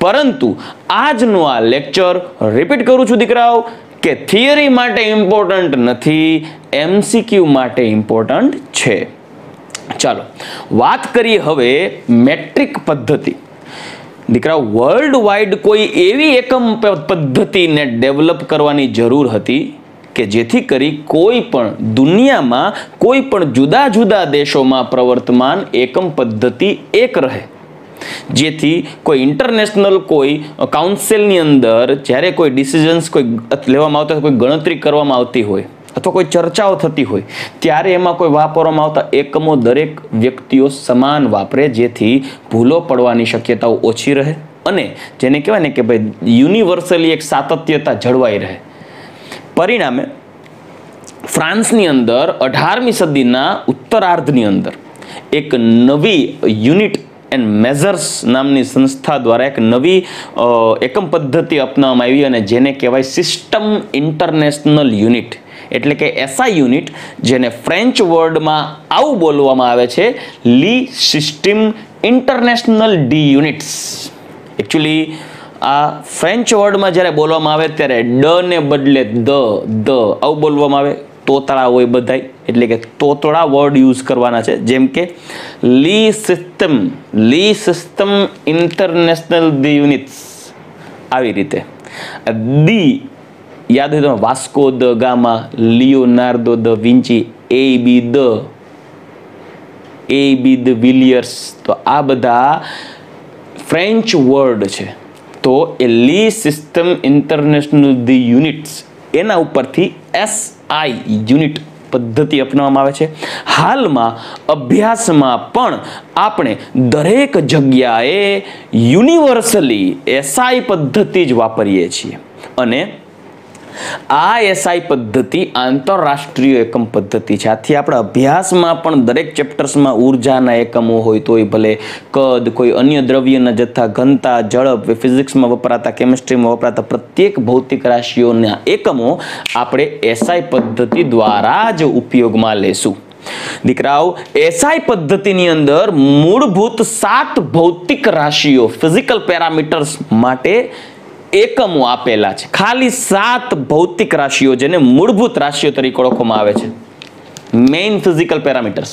પરંતુ આજનો આ લેક્ચર રિપીટ કરું છું દીકરાઓ કે થિયરી માટે ઇમ્પોર્ટન્ટ નથી, MCQ માટે ઇમ્પોર્ટન્ટ છે. ચાલો વાત કરીએ હવે મેટ્રિક પદ્ધતિ. દીકરાઓ વર્લ્ડ વાઇડ કોઈ એવી એકમ પદ્ધતિને ડેવલપ કરવાની જરૂર હતી કે જેથી કરી કોઈ પણ દુનિયામાં કોઈ પણ જુદા જુદા દેશોમાં પ્રવર્તમાન એકમ પદ્ધતિ એક રહે, જેથી કોઈ ઇન્ટરનેશનલ કોઈ કાઉન્સિલની અંદર જ્યારે કોઈ ડિસિઝન્સ કોઈ લેવામાં આવતા, કોઈ ગણતરી કરવામાં આવતી હોય અથવા કોઈ ચર્ચાઓ થતી હોય ત્યારે એમાં કોઈ વાપરવામાં આવતા એકમો દરેક વ્યક્તિઓ સમાન વાપરે, જેથી ભૂલો પડવાની શક્યતાઓ ઓછી રહે અને જેને કહેવાય ને કે ભાઈ યુનિવર્સલી એક સાતત્યતા જળવાઈ રહે. પરિણામે ફ્રાન્સની અંદર 18મી સદીના ઉત્તરાર્ધની અંદર એક નવી યુનિટ એન્ડ મેઝર્સ નામની સંસ્થા દ્વારા એક નવી એકમ પદ્ધતિ અપનાવવામાં આવી અને જેને કહેવાય સિસ્ટમ ઇન્ટરનેશનલ યુનિટ, એટલે કે SI યુનિટ, જેને ફ્રેન્ચ વર્ડમાં આવું બોલવામાં આવે છે, લી system international D units. Actually આ ફ્રેન્ચ વર્ડમાં જ્યારે બોલવામાં આવે ત્યારે ડ ને બદલે દ આવું બોલવામાં આવે. તોતળા હોય બધાય, એટલે કે તોતળા વર્ડ યુઝ કરવાના છે, જેમ કે લી સિસ્ટમ ઇન્ટરનેશનલ દી યુનિટ્સ, આવી રીતે. દી યાદ હોય તો વાસ્કો દ ગામા, લિયોનાર્ડો દ વિન્ચી, એ બી દ વિલિયર્સ, તો આ બધા ફ્રેન્ચ વર્ડ છે. તો એ લી સિસ્ટમ ઇન્ટરનેશનલ દી યુનિટ્સ એના ઉપરથી SI યુનિટ પદ્ધતિ અપનાવવામાં આવે છે. હાલમાં અભ્યાસમાં પણ આપણે દરેક જગ્યાએ યુનિવર્સલી SI પદ્ધતિ જ વાપરીએ છીએ અને આ SI પદ્ધતિ આંતરરાષ્ટ્રીય એકમ પદ્ધતિ છે. આથી આપણા અભ્યાસમાં પણ દરેક ચેપ્ટર્સમાં ઉર્જાના એકમો હોય તો ભલે કદ, કોઈ અન્ય દ્રવ્યના જથ્થા, ઘનતા, ઝડપ, ફિઝિક્સમાં વપરાતા, કેમિસ્ટ્રીમાં વપરાતા પ્રત્યેક ભૌતિક રાશિઓના એકમો આપણે SI પદ્ધતિ દ્વારા જ ઉપયોગમાં લેશું. દીકરાઓ SI પદ્ધતિની અંદર મૂળભૂત 7 ભૌતિક રાશિઓ, ફિઝિકલ પેરામીટર્સ માટે એકમો આપેલા છે. ખાલી 7 ભૌતિક રાશિઓ જેને મૂળભૂત રાશિઓ તરીકે ઓળખવામાં આવે છે, મેઇન ફિઝિકલ પેરામીટર્સ,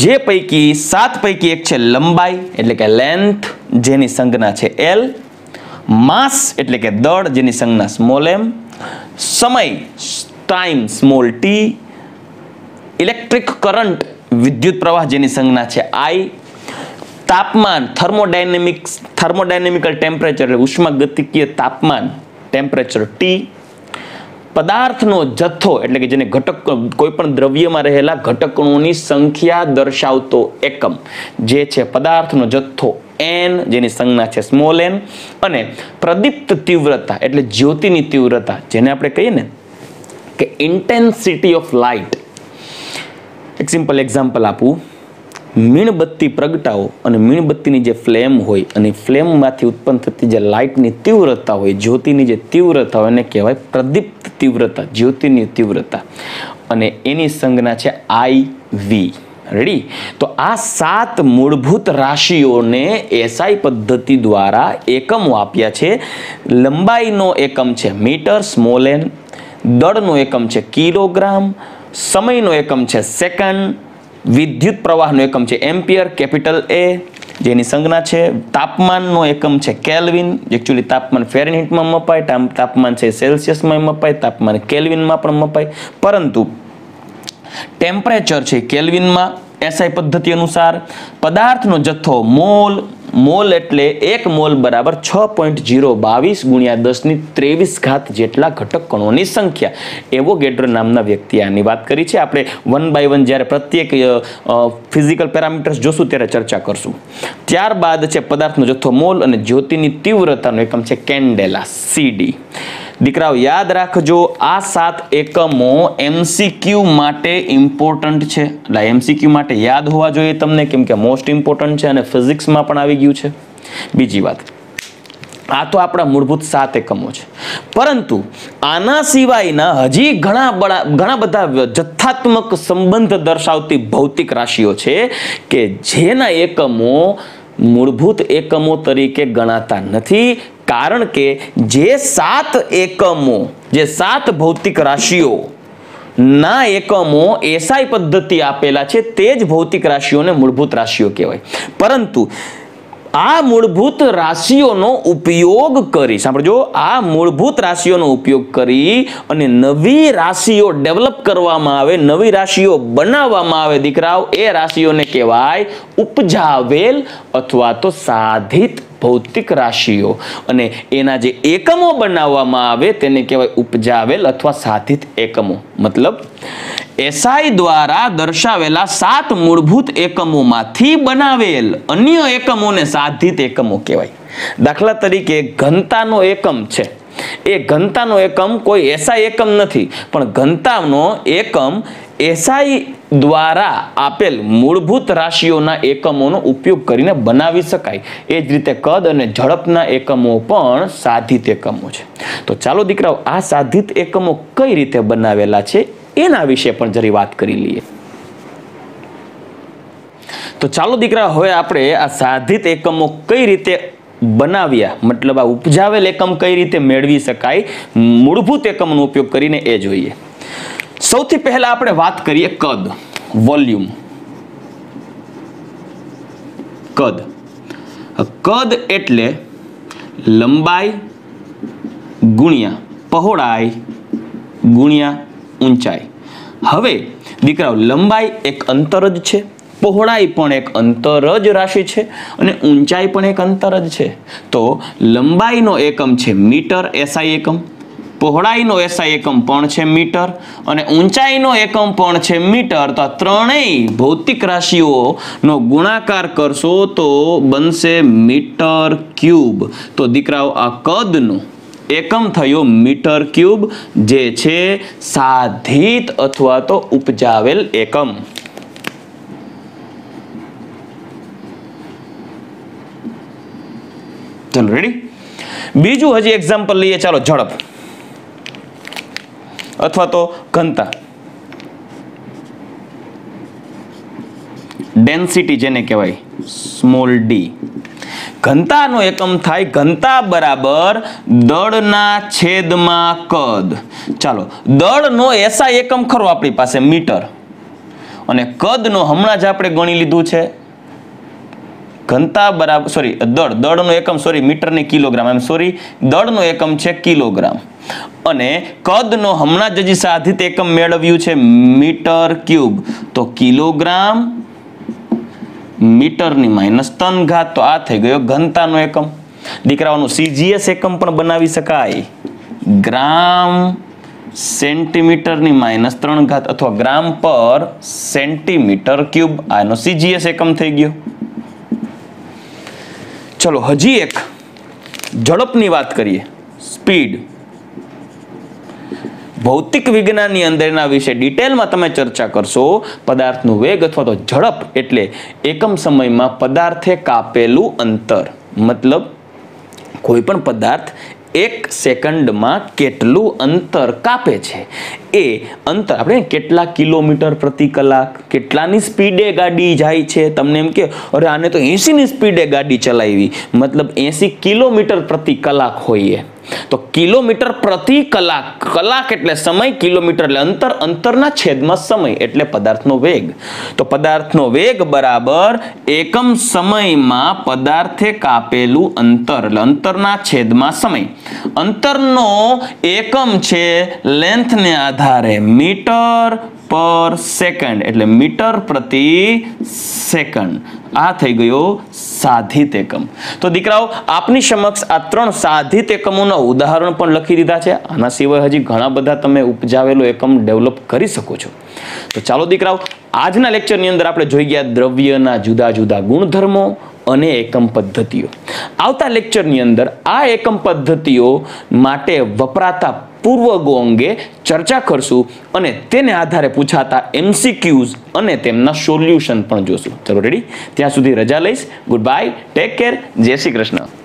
જે પૈકી 7 પૈકી એક છે લંબાઈ એટલે કે લેન્થ, જેની સંજ્ઞા છે L, માસ એટલે કે દળ, જેની સંજ્ઞા સ્મોલ m, સમય time small t, electric current વિદ્યુત પ્રવાહ, જેની સંજ્ઞા છે I, તાપમાન થર્મોડાયનેમિકલ ટેમ્પરેચર એટલે ઉષ્માગતિકીય તાપમાન ટેમ્પરેચર T, પદાર્થનો જથ્થો એટલે કે જેને ઘટક, કોઈ પણ દ્રવ્યમાં રહેલા ઘટકોની સંખ્યા દર્શાવતો એકમ જે છે પદાર્થનો જથ્થો N, જેની સંજ્ઞા છે સ્મોલ n, અને પ્રદીપ્ત તીવ્રતા એટલે જ્યોતિની તીવ્રતા, જેને આપણે કહીએ ને કે ઇન્ટેન્સિટી ઓફ લાઇટ. એક સિમ્પલ એક્ઝામ્પલ આપું. મીણબત્તી પ્રગટાવો અને મીણબત્તીની જે ફ્લેમ હોય અને ફ્લેમમાંથી ઉત્પન્ન થતી જે લાઇટની તીવ્રતા હોય, જ્યોતિની જે તીવ્રતા હોય એને કહેવાય પ્રદીપ્ત તીવ્રતા, જ્યોતિની તીવ્રતા. અને એની સંજ્ઞા છે IV. રેડી? તો આ 7 મૂળભૂત રાશિઓને SI પદ્ધતિ દ્વારા એકમો આપ્યા છે. લંબાઈનો એકમ છે મીટર, સ્મોલ n. દળનો એકમ છે કિલોગ્રામ. સમયનો એકમ છે સેકન્ડ. વિદ્યુત પ્રવાહનો એકમ છે એમ્પિયર, કેપિટલ A, જેની સંજ્ઞા છે. તાપમાનનો એકમ છે કેલ્વિન. એકચ્યુઅલી તાપમાન ફેરનહીટમાં મપાય, તાપમાન છે સેલ્સિયસમાં મપાય, તાપમાન કેલ્વિનમાં પણ મપાય, પરંતુ ટેમ્પરેચર છે કેલ્વિનમાં SI પદ્ધતિ અનુસાર. પદાર્થનો જથ્થો મોલ. મોલ એટલે 1 મોલ બરાબર 6.022 ગુણ્યા 10⁻23 જેટલા ઘટક કણોની સંખ્યા. એવોગેડ્રો નામના વ્યક્તિએ આની વાત કરી છે. આપણે 1 by 1 જ્યારે પ્રત્યેક ફિઝિકલ પેરામીટર્સ જોશું ત્યારે ચર્ચા કરશું. ત્યારબાદ છે પદાર્થનો જથ્થો મોલ અને જ્યોતિની તીવ્રતાનો એકમ છે કેન્ડેલા, CD. દીકરાઓ યાદ રાખજો, આ 7 એકમો MCQ માટે ઇમ્પોર્ટન્ટ છે. એટલે MCQ માટે યાદ હોવા જોઈએ તમને, કેમ કે મોસ્ટ ઇમ્પોર્ટન્ટ છે અને ફિઝિક્સમાં પણ આવી ગયું છે. બીજી વાત, આ તો આપણા મૂળભૂત 7 એકમો છે, પરંતુ આના સિવાયના હજી ઘણા બધા જથ્થાત્મક સંબંધ દર્શાવતી ભૌતિક રાશિઓ છે કે જેના એકમો મૂળભૂત એકમો તરીકે ગણાતા નથી. કારણ કે જે 7 એકમો, જે 7 ભૌતિક રાશિઓ ના એકમો SI પદ્ધતિ આપેલા છે તે જ ભૌતિક રાશિઓને મૂળભૂત રાશિઓ કહેવાય. પરંતુ આ મૂળભૂત રાશિઓનો ઉપયોગ કરી, સાંભળજો, આ મૂળભૂત રાશિઓનો ઉપયોગ કરી અને નવી રાશિઓ ડેવલપ કરવામાં આવે, નવી રાશિઓ બનાવવામાં આવે દીકરાઓ, એ રાશિઓને કહેવાય ઉપજાવેલ અથવા તો સાધિત ભૌતિક રાશિઓ. અને એના જે એકમો બનાવવામાં આવે તેને કહેવાય ઉપજાવેલ અથવા સાધિત એકમો. મતલબ SI દ્વારા દર્શાવેલા 7 મૂળભૂત એકમોમાંથી બનાવેલ અન્ય એકમોને સાધિત એકમો કહેવાય. દાખલા તરીકે ઘનતાનો એકમ છે, એ ઘનતાનો એકમ કોઈ SI એકમ નથી, પણ ઘનતાનો એકમ SI દ્વારા આપેલ મૂળભૂત રાશિઓના એકમોનો ઉપયોગ કરીને બનાવી શકાય. એ જ રીતે કદ અને ઝડપના એકમો પણ સાધિત એકમો છે. તો ચાલો દીકરાઓ, આ સાધિત એકમો કઈ રીતે બનાવેલા છે એના વિશે પણ જરી વાત કરી લઈએ. તો ચાલો દીકરા, હવે આપણે આ સાધિત એકમો કઈ રીતે બનાવ્યા, મતલબ આ ઉપજાવેલ એકમ કઈ રીતે મેળવી શકાય મૂળભૂત એકમનો ઉપયોગ કરીને એ જોઈએ. સૌથી પહેલા આપણે વાત કરીએ કદ, વોલ્યુમ. કદ, કદ એટલે લંબાઈ ગુણ્યા પહોળાઈ ગુણ્યા ઊંચાઈ. હવે દીકરાઓ, લંબાઈ એક અંતર જ છે, પહોળાઈ પણ એક અંતર જ રાશિ છે અને ઊંચાઈ પણ એક અંતર જ છે. તો લંબાઈનો એકમ છે મીટર, SI એકમ. પહોળાઈનો SI એકમ પણ છે મીટર અને ઊંચાઈનો એકમ પણ છે મીટર. તો આ ત્રણેય ભૌતિક રાશિઓનો ગુણાકાર કરશો તો બનશે મીટર ક્યુબ. તો દીકરાઓ, આ કદનો એકમ થયો મીટર ક્યુબ, જે છે સાધિત અથવા તો ઉપજાવેલ એકમ. ચલો રેડી. બીજું હજી એક્ઝામ્પલ લઈએ. ચાલો, ઝડપ અથવા તો ઘનતા, ડેન્સિટી જેને કહેવાય, સ્મોલ d. ઘનતાનો એકમ થાય ઘનતા બરાબર દળના છેદમાં કદ. ચાલો, દળનો SI એકમ ખરો આપણી પાસે મીટર, અને કદનો હમણાં જ આપણે ગણી લીધું છે ઘનતા બરાબર, દળનો એકમ, મીટરને કિલોગ્રામ, દળનો એકમ છે કિલોગ્રામ, અને કદનો હમણાં જ સાધિત એકમ મેળવ્યું છે મીટર ક્યુબ. તો કિલોગ્રામ મીટરની -3 તો આ થઈ ગયો ઘનતાનો એકમ. દીકરાઓનું CGS એકમ પણ બનાવી શકાય, ગ્રામ સેન્ટીમીટરની -3 અથવા ગ્રામ પર સેન્ટીમીટર ક્યુબ. આનો CGS એકમ થઈ ગયો. ચલો, હજી એક ઝડપની વાત કરીએ, સ્પીડ. ભૌતિક વિજ્ઞાનની અંદર એના વિશે ડિટેલમાં તમે ચર્ચા કરશો. પદાર્થનું વેગ અથવા તો ઝડપ એટલે એકમ સમયમાં પદાર્થે કાપેલું અંતર. મતલબ કોઈ પણ પદાર્થ 1 સેકન્ડમાં કેટલું અંતર કાપે છે એ અંતર આપણે કેટલા કિલોમીટર પ્રતિ કલાક, કેટલાની સ્પીડે ગાડી જાય છે. તમને એમ કે અરે આને તો 80ની સ્પીડે ગાડી ચલાવી, મતલબ 80 કિલોમીટર પ્રતિ કલાક હોય. તો કિલોમીટર પ્રતિ કલાક, કલાક એટલે સમય, કિલોમીટર એટલે અંતર, અંતરના છેદમાં સમય એટલે પદાર્થનો વેગ. તો પદાર્થનો વેગ બરાબર એકમ સમયમાં પદાર્થે કાપેલું અંતર એટલે અંતરના છેદમાં સમય. અંતરનો એકમ છે લેન્થને આધારે મીટર પર સેકન્ડ એટલે મીટર પ્રતિ સેકન્ડ. આ થઈ ગયો સાધિત એકમ. તો દીકરાઓ આપની સમક્ષ આ 3 સાધિત એકમોના ઉદાહરણ પણ લખી દીધા છે. આના સિવાય હજી ઘણા બધા તમે ઉપજાવેલો એકમ ડેવલપ કરી શકો છો. તો ચાલો દીકરાઓ આજના લેક્ચરની અંદર આપણે જોઈ ગયા દ્રવ્યના જુદા જુદા ગુણધર્મો અને એકમ પદ્ધતિઓ. આવતા લેક્ચરની અંદર આ એકમ પદ્ધતિઓ માટે વપરાતા પૂર્વગો અંગે ચર્ચા કરશું અને તેને આધારે પૂછાતા MCQs અને તેમના સોલ્યુશન પણ જોશું. ચલો રેડી? ત્યાં સુધી રજા લઈશ. ગુડ બાય, ટેક કેર, જય શ્રી કૃષ્ણ.